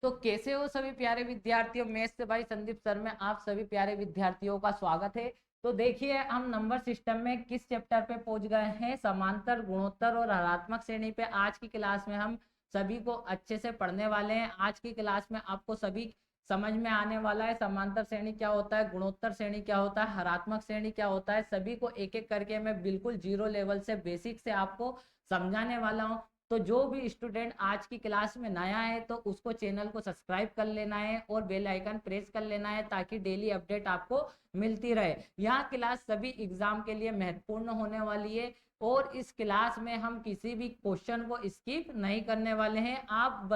तो कैसे हो सभी प्यारे विद्यार्थियों। मैथ्स से भाई संदीप सर में आप सभी प्यारे विद्यार्थियों का स्वागत है। तो देखिए हम नंबर सिस्टम में किस चैप्टर पे पहुंच गए हैं, समांतर, गुणोत्तर और हरात्मक श्रेणी पे। आज की क्लास में हम सभी को अच्छे से पढ़ने वाले हैं। आज की क्लास में आपको सभी समझ में आने वाला है समांतर श्रेणी क्या होता है, गुणोत्तर श्रेणी क्या होता है, हरात्मक श्रेणी क्या होता है। सभी को एक एक करके मैं बिल्कुल जीरो लेवल से बेसिक से आपको समझाने वाला हूँ। तो जो भी स्टूडेंट आज की क्लास में नया है तो उसको चैनल को सब्सक्राइब कर लेना है और बेल आइकन प्रेस कर लेना है ताकि डेली अपडेट आपको मिलती रहे। यह क्लास सभी एग्जाम के लिए महत्वपूर्ण होने वाली है और इस क्लास में हम किसी भी क्वेश्चन को स्किप नहीं करने वाले हैं। आप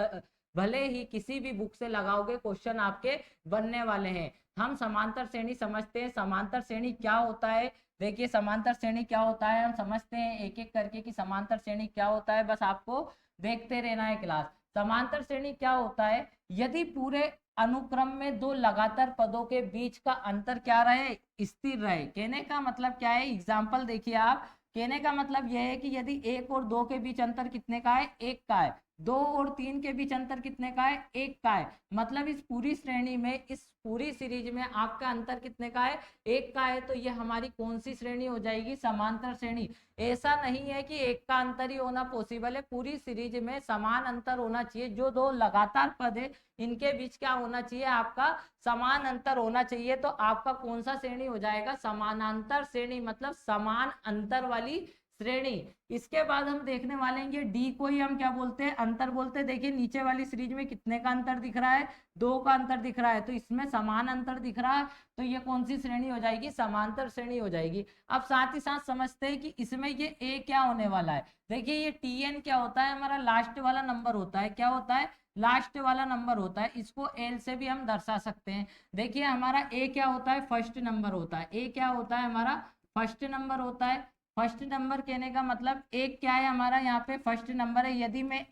भले ही किसी भी बुक से लगाओगे क्वेश्चन आपके बनने वाले हैं। हम समांतर श्रेणी समझते हैं। समांतर श्रेणी क्या होता है, देखिए समांतर श्रेणी क्या होता है हम समझते हैं एक एक करके कि समांतर श्रेणी क्या होता है। बस आपको देखते रहना है क्लास। समांतर श्रेणी क्या होता है, यदि पूरे अनुक्रम में दो लगातार पदों के बीच का अंतर क्या रहे, स्थिर रहे। कहने का मतलब क्या है, एग्जाम्पल देखिए आप। कहने का मतलब यह है कि यदि एक और दो के बीच अंतर कितने का है, एक का है। दो और तीन के बीच अंतर कितने का है, एक का है। मतलब इस पूरी श्रेणी में, इस पूरी सीरीज में आपका अंतर कितने का है, एक का है। तो ये हमारी कौन सी श्रेणी हो जाएगी, समांतर श्रेणी। ऐसा नहीं है कि एक का अंतर ही होना पॉसिबल है, पूरी सीरीज में समान अंतर होना चाहिए। जो दो लगातार पद है इनके बीच क्या होना चाहिए, आपका समान अंतर होना चाहिए। तो आपका कौन सा श्रेणी हो जाएगा, समानांतर श्रेणी, मतलब समान अंतर वाली श्रेणी। इसके बाद हम देखने वाले हैं डी को ही हम क्या बोलते हैं, अंतर बोलते हैं। देखिए नीचे वाली सीरीज में कितने का अंतर दिख रहा है, दो का अंतर दिख रहा है, तो इसमें समान अंतर दिख रहा है। तो ये कौन सी श्रेणी हो जाएगी, समांतर श्रेणी हो जाएगी। अब साथ ही साथ समझते हैं कि इसमें ये ए क्या होने वाला है। देखिए ये टी एन क्या होता है, हमारा लास्ट वाला नंबर होता है। क्या होता है, लास्ट वाला नंबर होता है। इसको एल से भी हम दर्शा सकते हैं। देखिए हमारा ए क्या होता है, फर्स्ट नंबर होता है। ए क्या होता है, हमारा फर्स्ट नंबर होता है। फर्स्ट नंबर कहने का मतलब एक क्या है, हमारा यहाँ पे फर्स्ट नंबर है। यदि मैं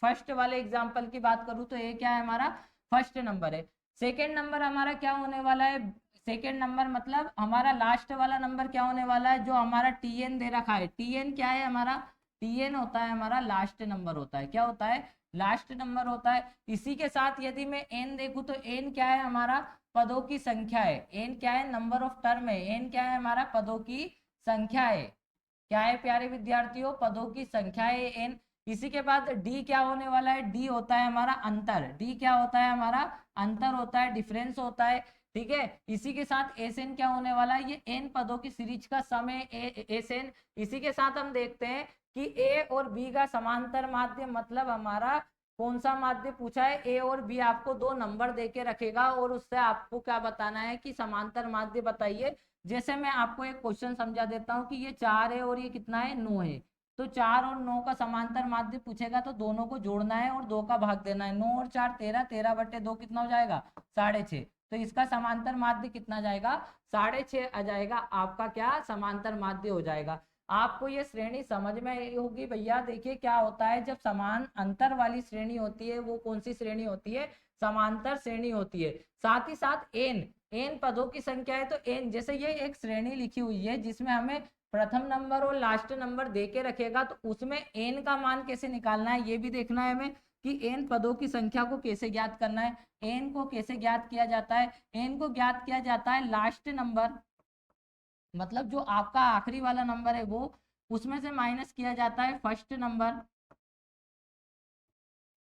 फर्स्ट वाले एग्जाम्पल की बात करूं तो ये क्या है, हमारा फर्स्ट नंबर है। सेकेंड नंबर हमारा क्या होने वाला है, सेकेंड नंबर मतलब हमारा लास्ट वाला नंबर क्या होने वाला है, जो हमारा टीएन दे रखा है। टीएन क्या है, हमारा टीएन होता है, हमारा लास्ट नंबर होता है। क्या होता है, लास्ट नंबर होता है। इसी के साथ यदि मैं एन देखूं तो एन क्या है, हमारा पदों की संख्या है। एन क्या है, नंबर ऑफ टर्म है। एन क्या है, हमारा पदों की संख्या है। क्या है प्यारे विद्यार्थियों, पदों की संख्या है एन। इसी के बाद डी क्या होने वाला है, डी होता है हमारा अंतर। डी क्या होता है, हमारा अंतर होता है, डिफरेंस होता है। ठीक है, इसी के साथ एस एन क्या होने वाला है, ये एन पदों की सीरीज का सम है, एस एन। इसी के साथ हम देखते हैं कि ए और बी का समांतर माध्य, मतलब हमारा कौन सा माध्य पूछा है, ए और बी। आपको दो नंबर देके रखेगा और उससे आपको क्या बताना है कि समांतर माध्य बताइए। जैसे मैं आपको एक क्वेश्चन समझा देता हूँ कि ये 4 है और ये कितना है, 9 है। तो 4 और 9 का समांतर माध्य पूछेगा तो दोनों को जोड़ना है और 2 का भाग देना है। 9 और 4 13, 13/2 कितना हो जाएगा, 6.5। तो इसका समांतर माध्य कितना जाएगा, 6.5 आ जाएगा। आपका क्या समांतर माध्य हो जाएगा। आपको ये श्रेणी समझ में आई होगी भैया। देखिए क्या होता है, जब समान अंतर वाली श्रेणी होती है वो कौन सी श्रेणी होती है, समांतर श्रेणी होती है। साथ ही साथ एन, एन पदों की संख्या है। तो एन, जैसे ये एक श्रेणी लिखी हुई है जिसमें हमें प्रथम नंबर और लास्ट नंबर दे के रखेगा, तो उसमें एन का मान कैसे निकालना है ये भी देखना है हमें कि एन पदों की संख्या को कैसे ज्ञात करना है। एन को कैसे ज्ञात किया जाता है, एन को ज्ञात किया जाता है लास्ट नंबर, मतलब जो आपका आखिरी वाला नंबर है वो, उसमें से माइनस किया जाता है फर्स्ट नंबर।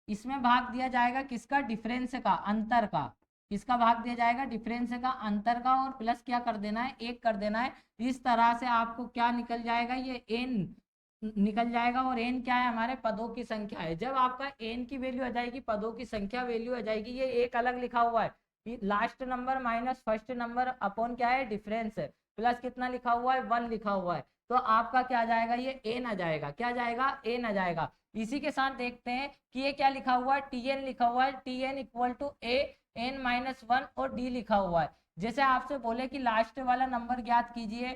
इसमें भाग दिया जाएगा किसका, डिफरेंस का, अंतर का। किसका भाग दिया जाएगा, डिफरेंस का, अंतर का, और प्लस क्या कर देना है, एक कर देना है। इस तरह से आपको क्या निकल जाएगा, ये एन निकल जाएगा। और एन क्या है, हमारे पदों की संख्या है। जब आपका एन की वैल्यू आ जाएगी, पदों की संख्या वैल्यू आ जाएगी, ये एक अलग लिखा हुआ है, last number minus first number upon क्या है, डिफरेंस है, प्लस कितना लिखा हुआ है, 1 लिखा हुआ है। तो आपका क्या आ जाएगा, ये एन आ जाएगा। क्या जाएगा, एन आ जाएगा। इसी के साथ देखते हैं कि ये क्या लिखा हुआ है, टी एन लिखा हुआ है। T n equal to a n minus 1 और डी लिखा हुआ है। जैसे आपसे बोले कि लास्ट वाला नंबर ज्ञात कीजिए,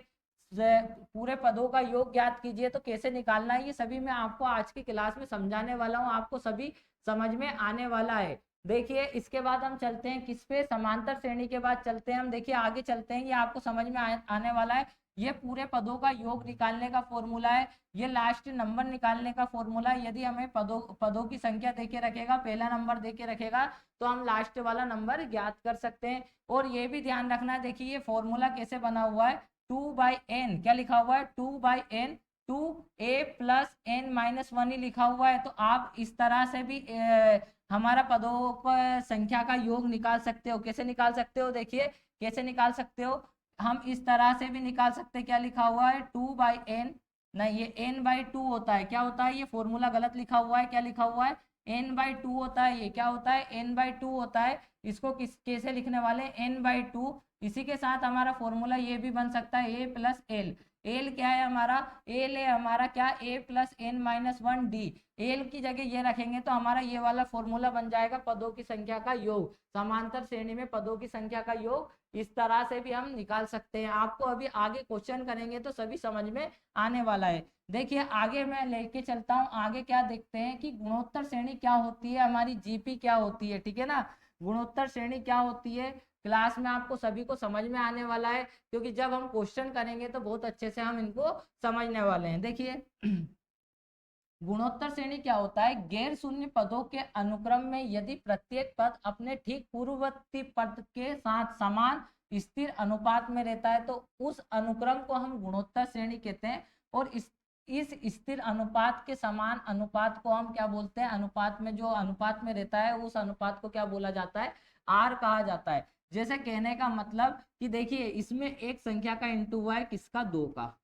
पूरे पदों का योग ज्ञात कीजिए, तो कैसे निकालना है ये सभी मैं आपको आज की क्लास में समझाने वाला हूँ। आपको सभी समझ में आने वाला है। देखिए इसके बाद हम चलते हैं किस पे, समांतर श्रेणी के बाद चलते हैं हम। देखिए आगे चलते हैं, ये आपको समझ में आने वाला है। ये पूरे पदों का योग निकालने का फॉर्मूला है, ये लास्ट नंबर निकालने का फॉर्मूला है। यदि हमें पदों की संख्या देके रखेगा, पहला नंबर देके रखेगा, तो हम लास्ट वाला नंबर ज्ञात कर सकते हैं। और ये भी ध्यान रखना है, देखिए ये फॉर्मूला कैसे बना हुआ है, 2/n क्या लिखा हुआ है, 2/n, 2a+n-1 ही लिखा हुआ है। तो आप इस तरह से भी हमारा पदों पर संख्या का योग निकाल सकते हो। कैसे निकाल सकते हो, देखिए कैसे निकाल सकते हो, हम इस तरह से भी निकाल सकते हैं। क्या लिखा हुआ है, 2/n, नहीं ये n/2 होता है। क्या होता है, ये फॉर्मूला गलत लिखा हुआ है, क्या लिखा हुआ है, n/2 होता है। ये क्या होता है, n/2 होता है। इसको कैसे लिखने वाले, n/2। इसी के साथ हमारा फॉर्मूला ये भी बन सकता है, a+l। एल क्या है हमारा, एल है हमारा क्या, a+n-1d। एल की जगह ये रखेंगे तो हमारा ये वाला फॉर्मूला बन जाएगा पदों की संख्या का योग। समांतर श्रेणी में पदों की संख्या का योग इस तरह से भी हम निकाल सकते हैं। आपको अभी आगे क्वेश्चन करेंगे तो सभी समझ में आने वाला है। देखिए आगे मैं लेके चलता हूँ, आगे क्या देखते हैं कि गुणोत्तर श्रेणी क्या होती है, हमारी जीपी क्या होती है, ठीक है ना। गुणोत्तर श्रेणी क्या होती है, क्लास में आपको सभी को समझ में आने वाला है, क्योंकि जब हम क्वेश्चन करेंगे तो बहुत अच्छे से हम इनको समझने वाले हैं। देखिए गुणोत्तर श्रेणी क्या होता है, गैर शून्य पदों के अनुक्रम में यदि प्रत्येक पद अपने ठीक पूर्ववर्ती पद के साथ समान स्थिर अनुपात में रहता है तो उस अनुक्रम को हम गुणोत्तर श्रेणी कहते हैं। और इस स्थिर अनुपात के समान अनुपात को हम क्या बोलते हैं, अनुपात में जो अनुपात में रहता है उस अनुपात को क्या बोला जाता है, आर कहा जाता है। जैसे कहने का मतलब कि देखिए इसमें एक संख्या का इंटू हुआ है किसका, 2 का,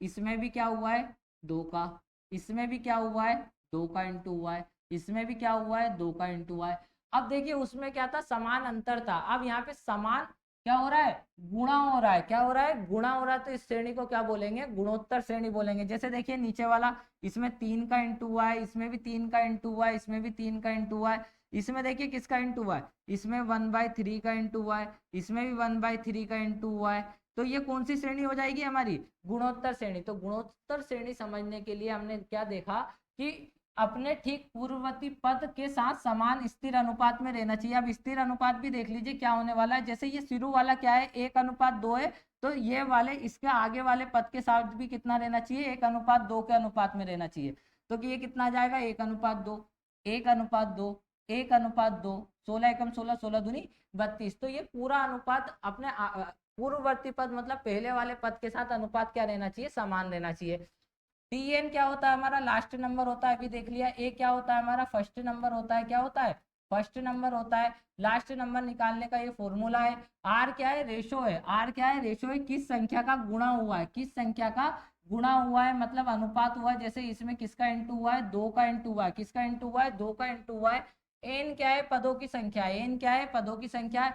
इसमें भी क्या हुआ है, 2 का, इसमें भी क्या हुआ है, 2 का इंटू हुआ है, इसमें भी क्या हुआ है, 2 का इंटू हुआ है। अब देखिए उसमें क्या था, समान अंतर था। अब यहाँ पे समान क्या हो रहा है, गुणा हो रहा है। क्या हो रहा है, गुणा हो रहा है। तो इस श्रेणी को क्या बोलेंगे, गुणोत्तर श्रेणी बोलेंगे। जैसे देखिए नीचे वाला, इसमें 3 का इंटू हुआ है, इसमें भी 3 का इंटू हुआ है, इसमें भी 3 का इंटू हुआ है। इसमें देखिए किसका इंटू हुआ है, इसमें 1/3 का इंटू हुआ है, इसमें भी 1/3 का इंटू हुआ है। तो ये कौन सी श्रेणी हो जाएगी हमारी, गुणोत्तर श्रेणी। तो गुणोत्तर श्रेणी समझने के लिए हमने क्या देखा कि अपने ठीक पूर्ववर्ती पद के साथ समान स्थिर अनुपात में रहना चाहिए। अब स्थिर अनुपात भी देख लीजिए क्या होने वाला है। जैसे ये शुरू वाला क्या है, 1:2 है, तो ये वाले इसके आगे वाले पद के साथ भी कितना रहना चाहिए, 1:2 के अनुपात में रहना चाहिए। तो कि ये कितना आ जाएगा, 1:2, 1:2, 1:2, 16 एकम 16, 16 दूनी 32। तो ये पूरा अनुपात अपने पूर्ववर्ती पद मतलब पहले वाले पद के साथ अनुपात क्या रहना चाहिए, समान रहना चाहिए। टीएन क्या होता है हमारा, लास्ट नंबर होता है, अभी देख लिया। ए क्या होता है हमारा, फर्स्ट नंबर होता है। क्या होता है, फर्स्ट नंबर होता है। लास्ट नंबर निकालने का ये फॉर्मूला है। आर क्या है, रेशो है। आर क्या है, रेशो है, किस संख्या का गुणा हुआ है, किस संख्या का गुणा हुआ है, मतलब अनुपात हुआ है। जैसे इसमें किसका इंटू हुआ है, 2 का इंटू हुआ है, किसका इंटू हुआ है, 2 का इंटू हुआ है। एन क्या है, पदों की संख्या। एन क्या है, पदों की संख्या।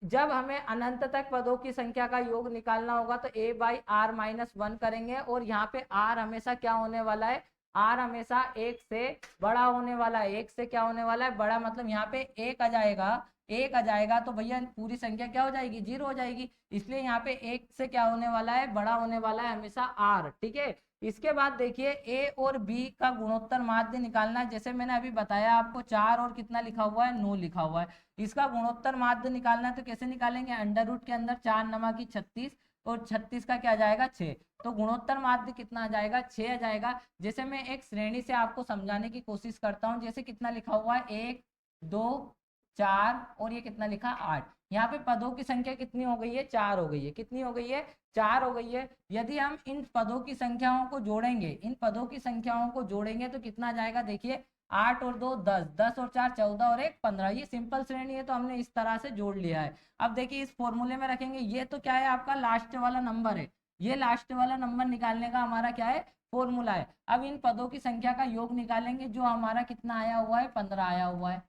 जब हमें अनंत तक पदों की संख्या का योग निकालना होगा तो a/r-1 करेंगे। और यहाँ पे r हमेशा क्या होने वाला है, r हमेशा 1 से बड़ा होने वाला है। 1 से क्या होने वाला है, बड़ा, मतलब यहाँ पे 1 आ जाएगा। 1 आ जाएगा तो भैया पूरी संख्या क्या हो जाएगी, 0 हो जाएगी। इसलिए यहाँ पे 1 से क्या होने वाला है, बड़ा होने वाला है हमेशा r, ठीक है। इसके बाद देखिए a और b का गुणोत्तर माध्य निकालना है। जैसे मैंने अभी बताया आपको, 4 और कितना लिखा हुआ है, 9 लिखा हुआ है। इसका गुणोत्तर माध्य निकालना है तो कैसे निकालेंगे, अंडर रूट के अंदर 4 नमक 36 और 36 का क्या आ जाएगा, 6। तो गुणोत्तर माध्य कितना आ जाएगा, 6 आ जाएगा। जैसे मैं एक श्रेणी से आपको समझाने की कोशिश करता हूँ। जैसे कितना लिखा हुआ है, 1 2 4 और ये कितना लिखा, 8। यहाँ पे पदों की संख्या कितनी हो गई है, 4 हो गई है। कितनी हो गई है, 4 हो गई है। यदि हम इन पदों की संख्याओं को जोड़ेंगे, इन पदों की संख्याओं को जोड़ेंगे तो कितना आ जाएगा, देखिए 8 और 2 10, 10 और 4 14 और 1 15। ये सिंपल श्रेणी है तो हमने इस तरह से जोड़ लिया है। अब देखिए इस फॉर्मूले में रखेंगे, ये तो क्या है आपका लास्ट वाला नंबर है। ये लास्ट वाला नंबर निकालने का हमारा क्या है, फॉर्मूला है। अब इन पदों की संख्या का योग निकालेंगे, जो हमारा कितना आया हुआ है, 15 आया हुआ है।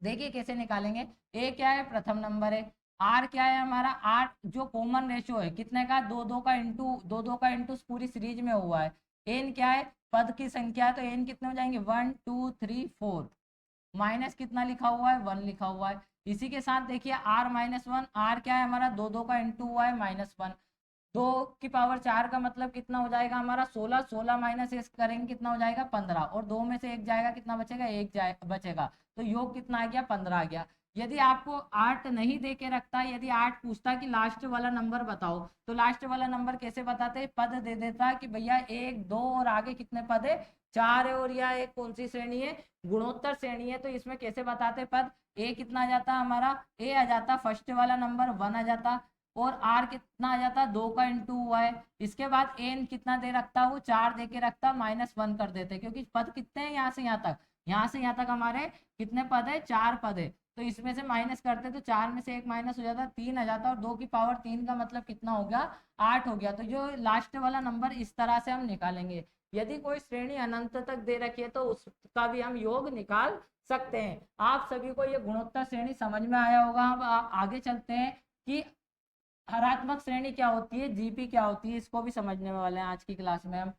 देखिए कैसे निकालेंगे, ए क्या है, प्रथम नंबर है। आर क्या है हमारा, आर जो कॉमन रेशियो है कितने का, 2 का इंटू 2 का इंटू पूरी सीरीज में हुआ है। एन क्या है, पद की संख्या है, तो एन कितने हो जाएंगे, 1 2 3 4। माइनस कितना लिखा हुआ है, 1 लिखा हुआ है। इसी के साथ देखिए r-1, आर क्या है हमारा, 2 का इंटू हुआ है, -1। 2 की पावर 4 का मतलब कितना हो जाएगा हमारा, 16। 16 माइनस एक करेंगे कितना हो जाएगा, 15। और 2 में से 1 जाएगा, कितना बचेगा, 1 बचेगा। तो योग कितना आ गया, 15 आ गया। यदि आपको 8 नहीं दे के रखता, यदि 8 पूछता कि लास्ट वाला नंबर बताओ, तो लास्ट वाला नंबर कैसे बताते? पद दे देता कि भैया 1 2 और आगे कितने पद है? 4 है। और यह एक कौन सी श्रेणी है? गुणोत्तर श्रेणी है। तो इसमें कैसे बताते पद? ए कितना आ जाता हमारा? ए आ जाता फर्स्ट वाला नंबर 1 आ जाता, और आर कितना आ जाता? 2 का इंटू हुआ है। इसके बाद एन कितना दे रखता? वो 4 दे के रखता, -1 कर देते, क्योंकि पद कितने हैं यहाँ से यहाँ तक? यहाँ से यहाँ तक हमारे कितने पद है? 4 पद है। तो इसमें से माइनस करते तो 4 में से 1 माइनस हो जाता, 3 आ जाता, और 2 की पावर 3 का मतलब कितना हो गया? 8 हो गया। तो जो लास्ट वाला नंबर इस तरह से हम निकालेंगे। यदि कोई श्रेणी अनंत तक दे रखी है तो उसका भी हम योग निकाल सकते हैं। आप सभी को ये गुणोत्तर श्रेणी समझ में आया होगा। अब आगे चलते हैं कि हरात्मक श्रेणी क्या होती है, जीपी क्या होती है, इसको भी समझने वाले हैं आज की क्लास में हम।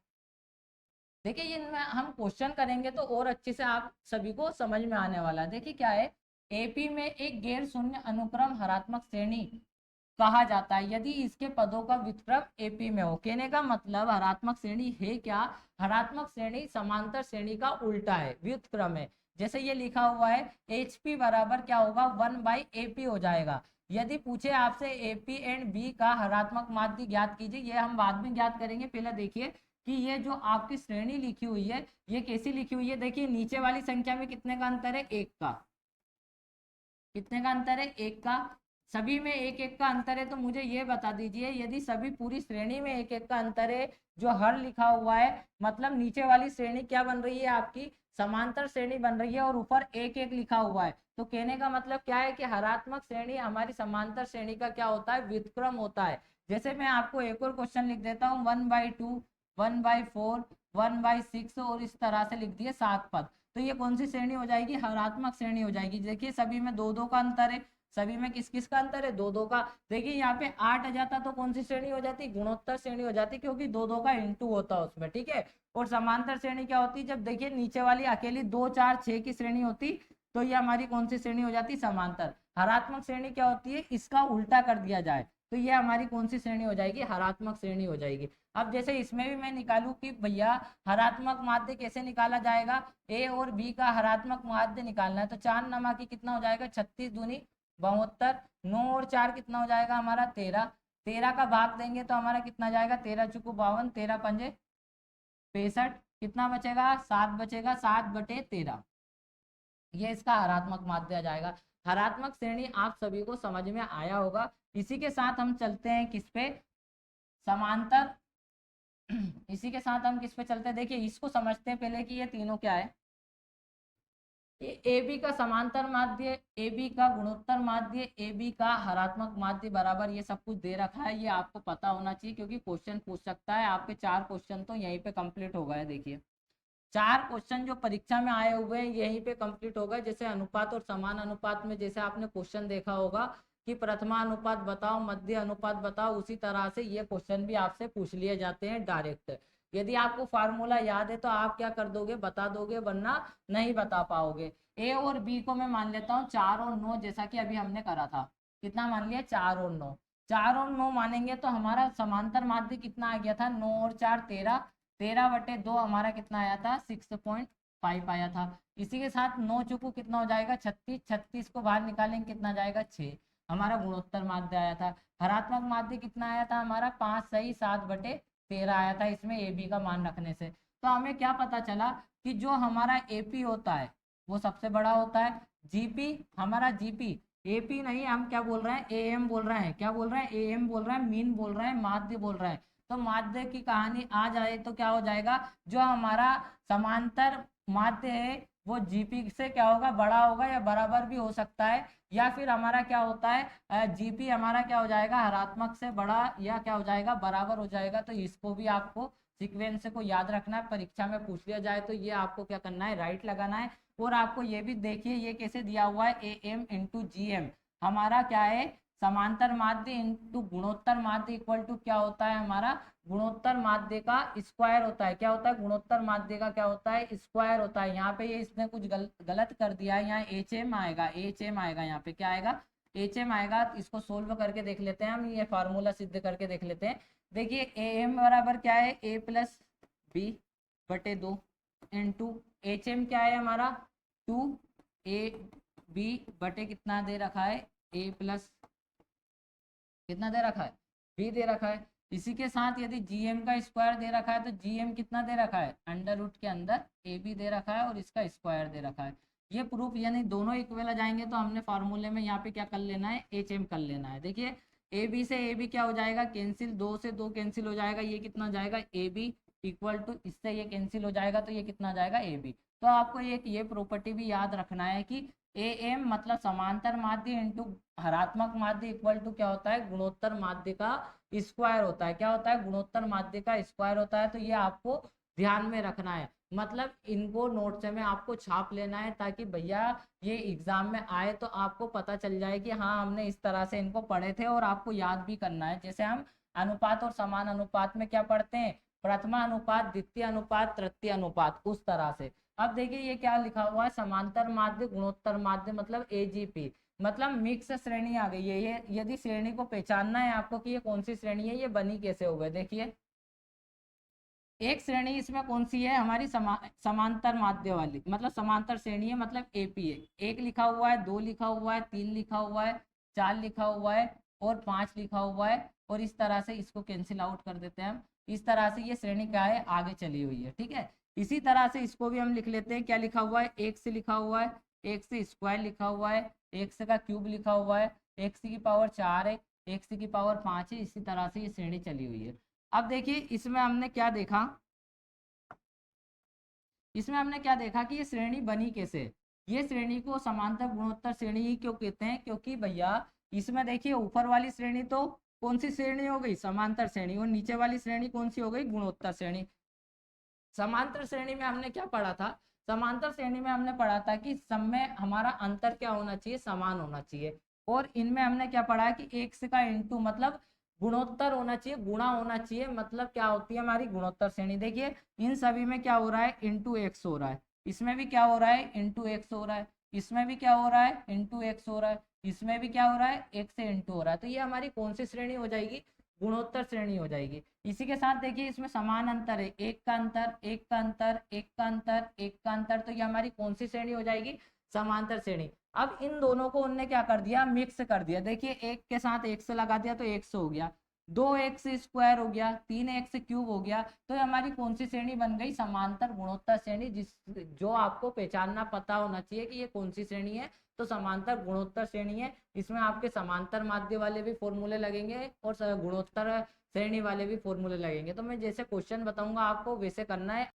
देखिए ये हम क्वेश्चन करेंगे तो और अच्छे से आप सभी को समझ में आने वाला है। देखिए क्या है, एपी में एक गैर शून्य अनुक्रम हरात्मक श्रेणी कहा जाता है यदि इसके पदों का व्युत्क्रम एपी में हो। कहने का मतलब हरात्मक श्रेणी है क्या? हरात्मक श्रेणी समांतर श्रेणी का उल्टा है, व्युत्क्रम है। जैसे ये लिखा हुआ है एचपी बराबर क्या होगा? 1/AP हो जाएगा। यदि पूछे आपसे एपी एंड बी का हरात्मक माध्य ज्ञात कीजिए, ये हम बाद में ज्ञात करेंगे। पहले देखिए कि ये जो आपकी श्रेणी लिखी हुई है ये कैसी लिखी हुई है। देखिए नीचे वाली संख्या में कितने का अंतर है? 1 का। कितने का अंतर है? 1 का। सभी में 1 1 का अंतर है। तो मुझे ये बता दीजिए, यदि सभी पूरी श्रेणी में 1 1 का अंतर है, जो हर लिखा हुआ है, मतलब नीचे वाली श्रेणी क्या बन रही है आपकी? समांतर श्रेणी बन रही है, और ऊपर 1 1 लिखा हुआ है। तो कहने का मतलब क्या है कि हरात्मक श्रेणी हमारी समांतर श्रेणी का क्या होता है? व्युत्क्रम होता है। जैसे मैं आपको एक और क्वेश्चन लिख देता हूँ, 1/2, 1/4, 1/6, और इस तरह से लिख दिए 7 पद। तो ये कौन सी श्रेणी हो जाएगी? हरात्मक श्रेणी हो जाएगी। देखिए सभी में 2 2 का अंतर है। सभी में किस किस का अंतर है? 2 2 का। देखिए यहाँ पे 8 आ जाता तो कौन सी श्रेणी हो जाती? गुणोत्तर श्रेणी हो जाती, क्योंकि 2 2 का इंटू होता है उसमें, ठीक है। और समांतर श्रेणी क्या होती? जब देखिए नीचे वाली अकेली 2 4 6 की श्रेणी होती, तो ये हमारी कौन सी श्रेणी हो जाती? समांतर। हरात्मक श्रेणी क्या होती है? इसका उल्टा कर दिया जाए तो ये हमारी कौन सी श्रेणी हो जाएगी? हरात्मक श्रेणी हो जाएगी। अब जैसे इसमें भी मैं निकालूं कि भैया हरात्मक माध्य कैसे निकाला जाएगा? ए और बी का हरात्मक माध्य निकालना है। तो 4 नमा की कितना हो जाएगा? 36 दूनी 72। 9 और 4 कितना हो जाएगा हमारा? 13। 13 का भाग देंगे तो हमारा कितना जाएगा? 13 चुकू 52, 13 पंजे 65। कितना बचेगा? 7 बचेगा, 7/13। ये इसका हरात्मक माध्य आ जाएगा। हरात्मक श्रेणी आप सभी को समझ में आया होगा। इसी के साथ हम चलते हैं किस पे? समांतर। इसी के साथ हम किस पे चलते हैं? देखिए इसको समझते हैं पहले कि ये तीनों क्या है। ये ए बी का समांतर माध्य, ए बी का गुणोत्तर माध्य, ए बी का हरात्मक माध्य बराबर, ये सब कुछ दे रखा है। ये आपको पता होना चाहिए क्योंकि क्वेश्चन पूछ सकता है। आपके 4 क्वेश्चन तो यहीं पे कंप्लीट हो गए। देखिए 4 क्वेश्चन जो परीक्षा में आए हुए हैं यहीं पे कंप्लीट हो गए। जैसे अनुपात और समान अनुपात में जैसे आपने क्वेश्चन देखा होगा कि प्रथमा अनुपात बताओ, मध्य अनुपात बताओ, उसी तरह से ये क्वेश्चन भी आपसे पूछ लिए जाते हैं डायरेक्ट। यदि आपको फार्मूला याद है तो आप क्या कर दोगे? बता दोगे, वरना नहीं बता पाओगे। ए और बी को मैं मान लेता हूँ 4 और 9, जैसा कि अभी हमने करा था। कितना मान लिया? 4 और 9। 4 और 9 मानेंगे तो हमारा समांतर माध्य कितना आ गया था? 9 और 4 13। 13/2 हमारा कितना आया था? 6.5 आया था। इसी के साथ 9 चुकू कितना हो जाएगा? 36। 36 को बाहर निकालेंगे कितना जाएगा? 6। हमारा गुणोत्तर माध्य आया था। हरात्मक माध्य कितना आया था हमारा? 5 सही 7/13 आया था, इसमें ए बी का मान रखने से। तो हमें क्या पता चला कि जो हमारा एपी होता है वो सबसे बड़ा होता है। जीपी, हमारा जीपी, एपी नहीं, हम क्या बोल रहे हैं? एएम बोल रहे हैं। क्या बोल रहे हैं? एएम बोल रहे हैं, मीन बोल रहे हैं, माध्य बोल रहे हैं। तो माध्य की कहानी आ जाए तो क्या हो जाएगा? जो हमारा समांतर माध्य है वो जीपी से क्या होगा? बड़ा होगा, या बराबर भी हो सकता है। या फिर हमारा क्या होता है? जीपी हमारा क्या हो जाएगा? हरात्मक से बड़ा, या क्या हो जाएगा? बराबर हो जाएगा। तो इसको भी आपको सीक्वेंस को याद रखना है। परीक्षा में पूछ लिया जाए तो ये आपको क्या करना है? राइट लगाना है। और आपको ये भी देखिए ये कैसे दिया हुआ है? A m into g m. हमारा क्या है? समांतर माध्य इंटू गुणोत्तर माध्य इक्वल टू क्या होता है हमारा? गुणोत्तर माध्य का स्क्वायर होता है। क्या होता है? गुणोत्तर माध्य का क्या होता है? स्क्वायर होता है। यहाँ पे ये इसने कुछ गलत कर दिया है। यहाँ एच एम आएगा, एच एम आएगा। यहाँ पे क्या आएगा? एच एम आएगा। इसको सोल्व करके देख लेते हैं हम, ये फार्मूला सिद्ध करके देख लेते हैं। देखिए ए एम बराबर क्या है? ए प्लस बी बटे 2 इंटू एच एम क्या है हमारा? 2 ए बी बटे कितना दे रखा है, ए प्लस कितना दे रखा है, बी दे रखा है। इसी के साथ यदि जीएम का स्क्वायर दे रखा है तो जीएम कितना दे रखा है, अंडर रूट के अंदर ए बी दे रखा है और इसका स्क्वायर दे रखा है। ये प्रूफ यानी दोनों इक्वल आ जाएंगे तो हमने फार्मूले में यहाँ पे क्या कर लेना है, एच एम कर लेना है। देखिए ए बी से ए बी क्या हो जाएगा, कैंसिल, दो से दो कैंसिल हो जाएगा, ये कितना हो जाएगा ए बी इक्वल टू, इससे ये कैंसिल हो जाएगा तो ये कितना आ जाएगा ए बी। तो आपको एक ये प्रॉपर्टी भी याद रखना है कि ए एम मतलब समांतर माध्य इंटू हरात्मक माध्य इक्वल टू क्या होता है, गुणोत्तर माध्य का स्क्वायर होता है। क्या होता है, गुणोत्तर माध्य का स्क्वायर होता है। तो ये आपको ध्यान में रखना है, मतलब इनको नोट से में आपको छाप लेना है ताकि भैया ये एग्जाम में आए तो आपको पता चल जाए कि हाँ हमने इस तरह से इनको पढ़े थे, और आपको याद भी करना है। जैसे हम अनुपात और समान अनुपात में क्या पढ़ते हैं, प्रथमा अनुपात, द्वितीय अनुपात, तृतीय अनुपात, उस तरह से। अब देखिए ये क्या लिखा हुआ है, समांतर माध्य गुणोत्तर माध्य मतलब एजीपी, मतलब मिक्स श्रेणी आ गई है। ये यदि श्रेणी को पहचानना है आपको कि ये कौन सी श्रेणी है, ये बनी कैसे हो गए, देखिए एक श्रेणी इसमें कौन सी है हमारी, समांतर माध्य वाली, मतलब समांतर श्रेणी है, मतलब एपी है। एक लिखा हुआ है, दो लिखा हुआ है, तीन लिखा हुआ है, चार लिखा हुआ है और पांच लिखा हुआ है, और इस तरह से इसको कैंसिल आउट कर देते हैं हम। इस तरह से ये श्रेणी क्या है, आगे चली हुई है, ठीक है। इसी तरह से इसको भी हम लिख लेते हैं, क्या लिखा हुआ है, एक से लिखा हुआ है, एक से स्क्वायर लिखा हुआ है, एक से का क्यूब लिखा हुआ है, एक से की पावर 4 है, एक से की पावर 5 है। इसी तरह से ये श्रेणी चली हुई है। अब देखिए इसमें हमने क्या देखा, इसमें हमने क्या देखा कि ये श्रेणी बनी कैसे। ये श्रेणी को समांतर गुणोत्तर श्रेणी ही क्यों कहते हैं, क्योंकि भैया इसमें देखिए ऊपर वाली श्रेणी तो कौन सी श्रेणी हो गई, समांतर श्रेणी, और नीचे वाली श्रेणी कौन सी हो गई, गुणोत्तर श्रेणी। समांतर श्रेणी में हमने क्या पढ़ा था, समांतर श्रेणी में हमने पढ़ा था कि सब में हमारा अंतर क्या होना चाहिए, समान होना चाहिए। और इनमें हमने क्या पढ़ा है कि एक से का इंटू मतलब गुणोत्तर होना चाहिए, गुणा होना चाहिए, मतलब क्या होती है हमारी गुणोत्तर श्रेणी। देखिए इन सभी में क्या हो रहा है, इंटू एक्स हो रहा है, इसमें भी क्या हो रहा है, इंटू एक्स हो रहा है, इसमें भी क्या हो रहा है, इंटू एक्स हो रहा है, इसमें भी क्या हो रहा है, एक से इंटू हो रहा है। तो ये हमारी कौन सी श्रेणी हो जाएगी, गुणोत्तर श्रेणी हो जाएगी। इसी के साथ देखिए इसमें समान अंतर है, एक का अंतर, एक का अंतर, एक का अंतर, एक का अंतर, तो ये हमारी कौन सी श्रेणी हो जाएगी, समांतर श्रेणी। अब इन दोनों को उनने क्या कर दिया, मिक्स कर दिया। देखिए एक के साथ एक से लगा दिया तो एक से हो गया, दो एक्स स्क्वायर हो गया, तीन एक्स क्यूब हो गया, तो हमारी कौन सी श्रेणी बन गई, समांतर गुणोत्तर श्रेणी। जिस जो आपको पहचानना पता होना चाहिए कि ये कौन सी श्रेणी है, तो समांतर गुणोत्तर श्रेणी है। इसमें आपके समांतर माध्य वाले भी फॉर्मूले लगेंगे और गुणोत्तर श्रेणी वाले भी फॉर्मूले लगेंगे। तो मैं जैसे क्वेश्चन बताऊंगा आपको वैसे करना है।